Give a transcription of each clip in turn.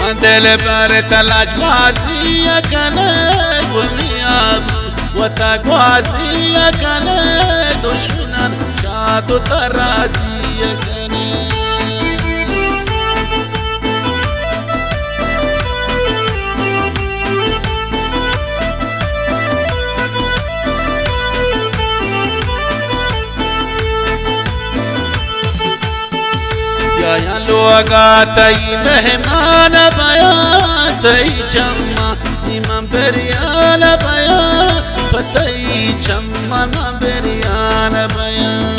ومن دل بر تلاش بازی کنه گمیاب و تقوازی کنه دشمنان شاد و ترازی کنه یا لوگا تئی مہمان بیان تئی چما امام بریان بیان پتئی چما امام بریان بیان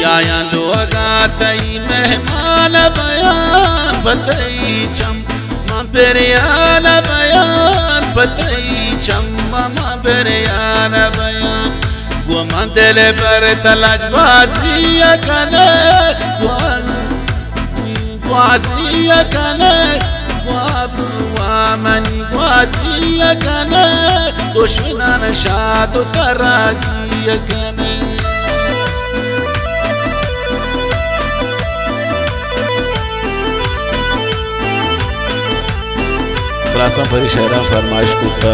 یا لوگا تئی مہمان بیان پتئی چما بریان بیان پتئی چما بریان بیان و من دل بر تلاش بازی کنه گوازی کنه و منی گوازی کنه دشمنان شاد و ترازی کنه خلاصا پری شاعران فرمایش کو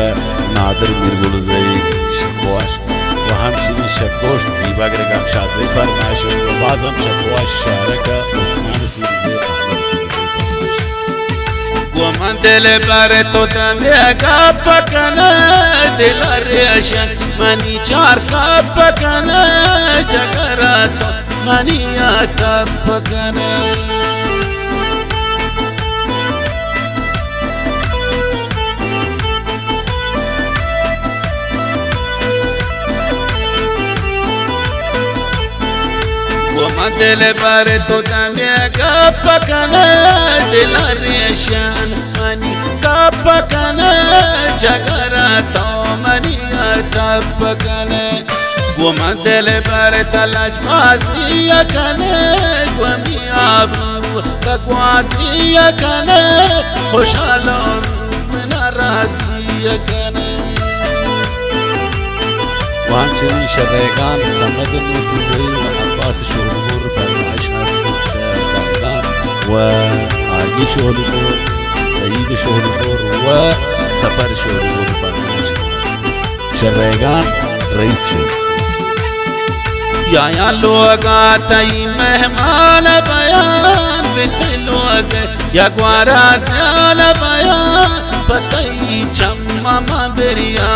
نادر میرگلزئی شکواش و همچنین شکوش دیباگر گام شادری فرمایش و بعضم شکواش شارک عثمان سیرزی و من دل بر تو دمیه کپ کنه دل ریشن منی چار کپ کنه جگرات منی کپ کنه و دل بر تو دمیه کپ کنه دل ریشن منی کپ کنه جگرات منی کپ کنه و من دل بر تلاش بازی کنه گمی آبرو تقوازی کنه خوشحالان من راضی کنه و همچنین شرعگان سمد نتیجهی و عباس شهربور فرمایش دردان و آگی شهربور سعید شهربور و سفر شهربور فرمایش شرعگان رئیس شد یا لوگا تئی مہمان بیان بیت لوگ یا گوارا سیال بیان پتئی چما بریان